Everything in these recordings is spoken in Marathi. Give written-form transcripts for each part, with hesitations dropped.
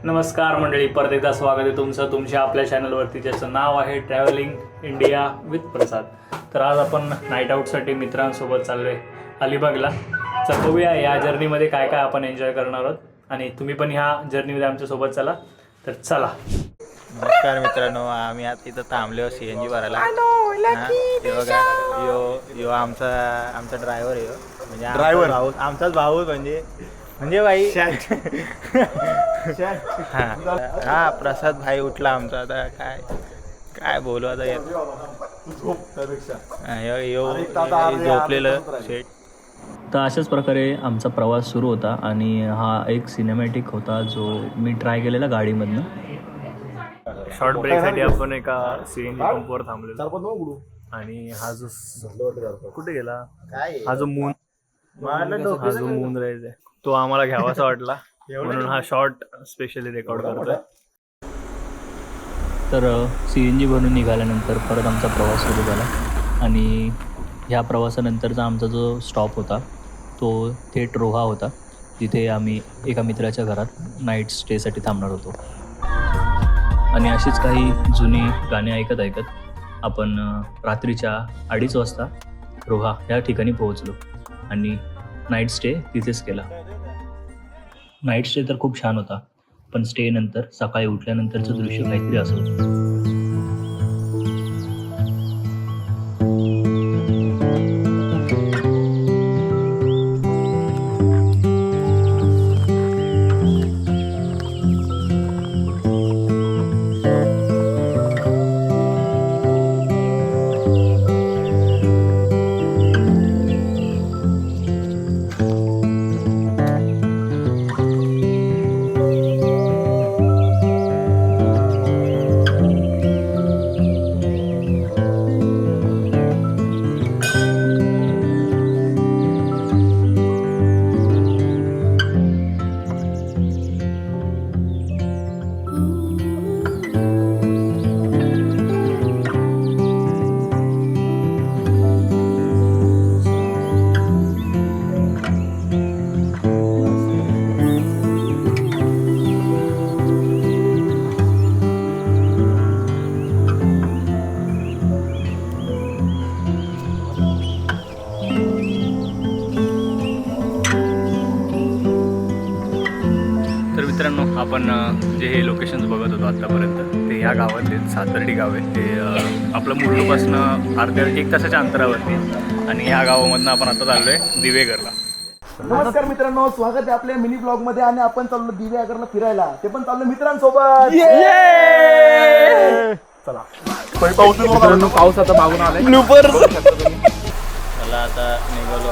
नमस्कार मंडळी, परत एकदा स्वागत आहे तुमचं तुमच्या आपल्या चॅनलवरती, ज्याचं नाव आहे ट्रॅव्हलिंग इंडिया विथ प्रसाद. तर आज आपण नाईट आऊटसाठी मित्रांसोबत चाललो आहे अलिबागला. तर बघूया या जर्नीमध्ये काय काय आपण एन्जॉय करणार आहोत आणि तुम्ही पण ह्या जर्नीमध्ये आमच्यासोबत चला. तर चला. नमस्कार मित्रांनो, आम्ही आता इथं थांबलो CNG भरायला. यो आमचा ड्रायव्हर आहे, म्हणजे ड्रायव्हर भाऊ, आमचाच भाऊ म्हणजे बाई. हा प्रसाद भाई उठला आमचा. आता काय बोलू आता झोपलेलं शेट. तर अशाच प्रकारे आमचा प्रवास सुरू होता आणि हा एक सिनेमॅटिक होता जो मी ट्राय केलेला गाडीमधनं. शॉर्ट ब्रेकसाठी आपण एका CNG पंपवर थांबलेलो आणि हा जो कुठे गेला, हा जो मून राईज आहे तो आम्हाला घ्यावासा वाटला, म्हणून हा शॉर्ट स्पेशली रेकॉर्ड करतोय. तर CNG भरून निघाल्यानंतर परत आमचा प्रवास सुरू झाला आणि ह्या प्रवासानंतरचा आमचा जो स्टॉप होता तो थेट रोहा होता, जिथे आम्ही एका मित्राच्या घरात नाईट स्टेसाठी थांबणार होतो. आणि अशीच काही जुनी गाणी ऐकत ऐकत आपण रात्रीच्या 2:30 वाजता रोहा या ठिकाणी पोहोचलो आणि नाईट स्टे तिथेच केला. नाईट स्टे तर खूप छान होता, पण स्टे नंतर सकाळी उठल्यानंतरचं दृश्य काहीतरी असं होतं. मित्रांनो, आपण जे हे लोकेशन्स बघत होतो आत्तापर्यंत ते ह्या गावातले सातर्डी गाव आहे. ते आपलं मुर्डूपासनं अर्ध्या 1 तासाच्या अंतरावरती, आणि ह्या गावामधनं आपण आता चाललो आहे दिवेघरला. नमस्कार मित्रांनो, स्वागत आहे आपल्या मिनी ब्लॉग मध्ये. आणि आपण चाललो दिवेघरला फिरायला, ते पण चाललो मित्रांसोबत. चला मित्रांनो, पाऊस आता मागून आलाय. मला आता निघालो.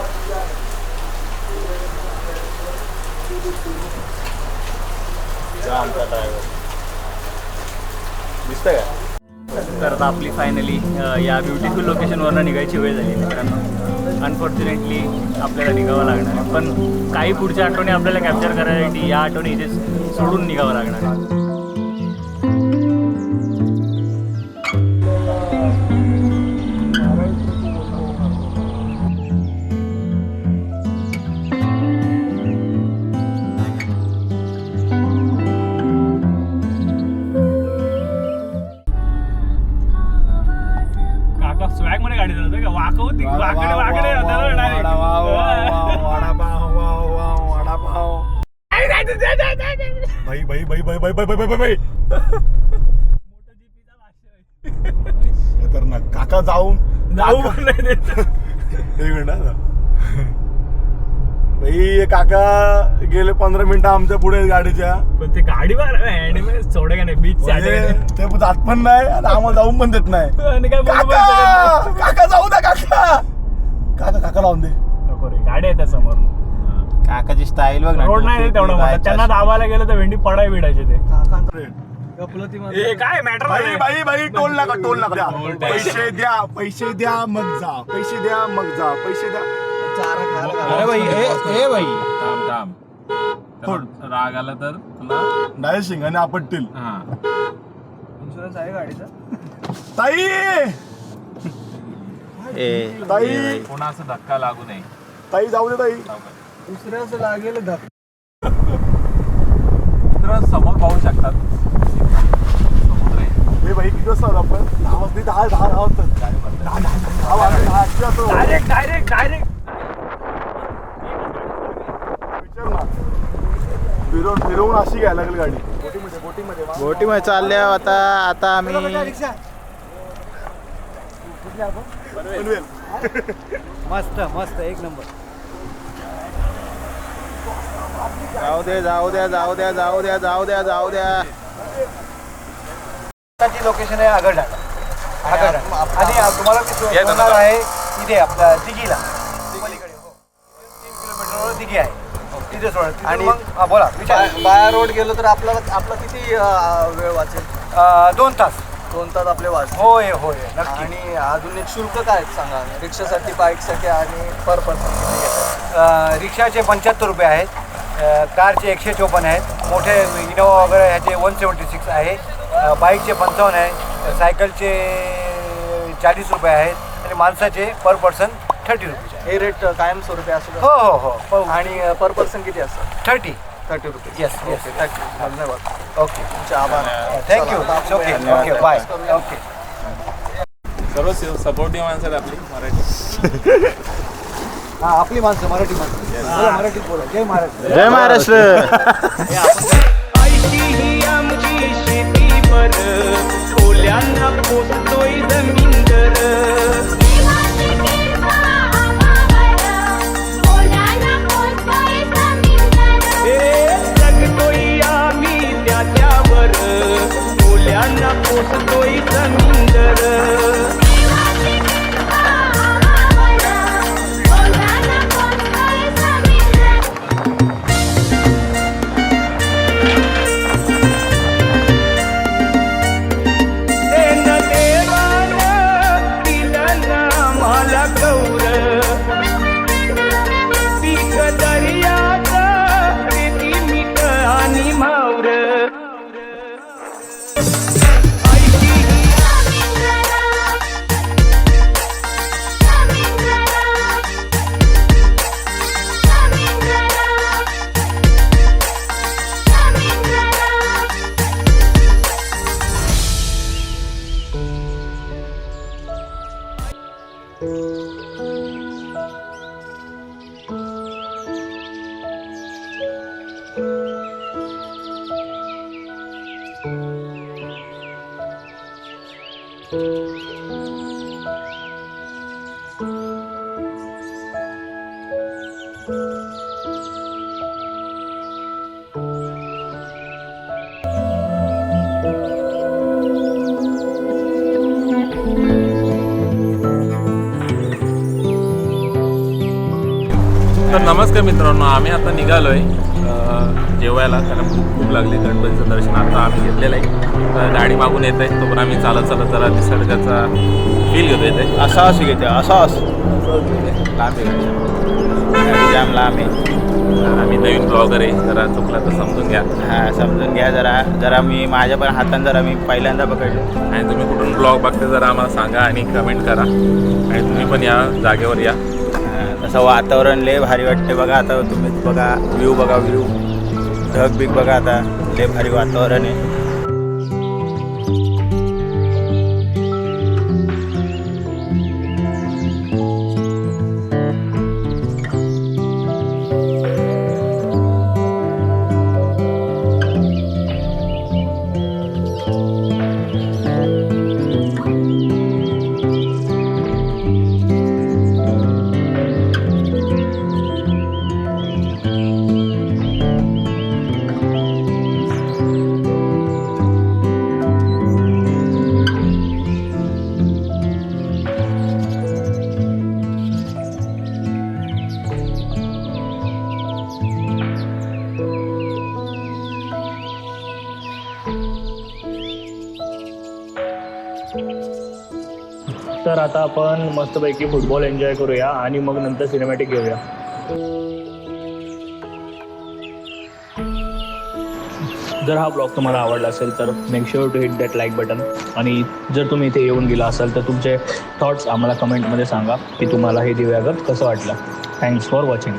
आमचा ड्रायव्हर दिसतंय का? तर आता आपली फायनली या ब्युटिफुल लोकेशनवरनं निघायची वेळ झाली मित्रांनो. अनफॉर्च्युनेटली आपल्याला निघावं लागणार आहे, पण काही पुढच्या आठवणी आपल्याला कॅप्चर करायसाठी या आठवणी इथे सोडून निघावं लागणार आहे. स्वॅग मध्ये गाडी चालवतोय का? वाकवती वाकडे खतरनाक. काका जाऊ पण नाही देत. भाई काका गेले 15 मिनिटं आमच्या पुढे गाडीच्या, पण ते गाडी सोडे का नाही बीच ते जात पण नाही आणि आम्हाला जाऊन पण देत नाही. काका जाऊ द्या. काका लावून दे. नको रे, गाडी आहे त्या समोर. काकाची स्टाईल बघ ना. रोड नाही तेवढं, त्यांना दाबायला गेलं तर भेंडी पडाय बिडायचे ते. काय मॅटर? बाई टोल नका. पैसे द्या मग जा. पैसे द्या. अरे भाई, ए भाई, थांब. राग आला तर तुला नाही शिंगाने आपटतील. इन्शुरन्स आहे गाडीचा? ताई ताई कोणाचा धक्का लागू नये. ताई जाऊ दे ताई. दुसऱ्याचं लागेल धक्का. समोर पाहू शकतात समुद्र आहे. हे भाई किती वाजता आलो आपण 10 वाजता 10 वाजता डायरेक्ट विचार ना फिरवून अशी घ्यायला लागेल गाडी बोटीमध्ये चालल्या आता आम्ही पनवेल. मस्त मस्त एक नंबर. जाऊ द्या आताची लोकेशन आहे आगरडाणा. आणि तुम्हाला मी सोडणार आहे इथे आपल्या दिघीला पलीकडे. 3 किलोमीटरवर दिघी आहे तिथे सोडा. आणि मग बोला विचार. बाया रोड गेलो तर आपला किती वेळ वाचेल? 2 तास. 2 तास आपले वाचतील. होय होय नक्की. आणि अजून एक शुल्क काय सांगा रिक्षासाठी बाईकसाठी आणि पर पर्सन किती घेतात? रिक्षाचे 75 रुपये आहेत. कारचे 154 आहेत. मोठे इनोवा वगैरे ह्याचे 176 आहे. बाईकचे 55 आहे. सायकलचे 40 रुपये आहेत. आणि माणसाचे पर पर्सन 30 रुपये. हे रेट कायमस्वरूपी असू हो हो हो. आणि पर पर्सन किती असतात? 30 रुपये. Yes yes. धन्यवाद. ओके तुमचे आभार. Thank you. Okay okay bye. Okay. सर्व सपोर्टिव्ह माणसं आहेत आपली मराठी. हा आपली माणसं मराठी माणसं. बोला मराठीत बोला. जय महाराष्ट्र. जय महाराष्ट्र. आमची शेती पर ओल्यांना पोसतोय जमीनदर. जगतोय आम्ही त्याच्यावर ओल्यांना पोसतोय जमीनदर. तर नमस्कार मित्रांनो, आम्ही आता निघालोय जेवायला, कारण खूप लागली. गणपतीचं दर्शन आता आम्ही घेतलेलं आहे. तर गाडी मागून येत आहे, तो पण आम्ही चालत जरा निसर्गाचा फील घेतो येते. असा घेते लांब आहे जाम लांब आहे. आम्ही नवीन ब्लॉगर आहे, जरा चुकला तर समजून घ्या. हां समजून घ्या जरा मी माझ्या पण हातानं जरा मी पहिल्यांदा पकडलो. आणि तुम्ही कुठून ब्लॉग बघते जरा आम्हाला सांगा आणि कमेंट करा. आणि तुम्ही पण या जागेवर या. तसं वातावरण लय भारी वाटते बघा. आता तुम्हीच बघा व्ह्यू ढग बिग बघा. आता लय भारी वातावरण आहे. तर आता आपण मस्तपैकी फुटबॉल एन्जॉय करूया आणि मग नंतर सिनेमॅटिक घेऊया. जर हा ब्लॉग तुम्हाला आवडला असेल तर make sure to hit that like button. आणि जर तुम्ही इथे येऊन गेला असाल तर तुमचे थॉट्स आम्हाला कमेंटमध्ये सांगा की तुम्हाला हे दिव्यागत कसं वाटलं. Thanks for watching.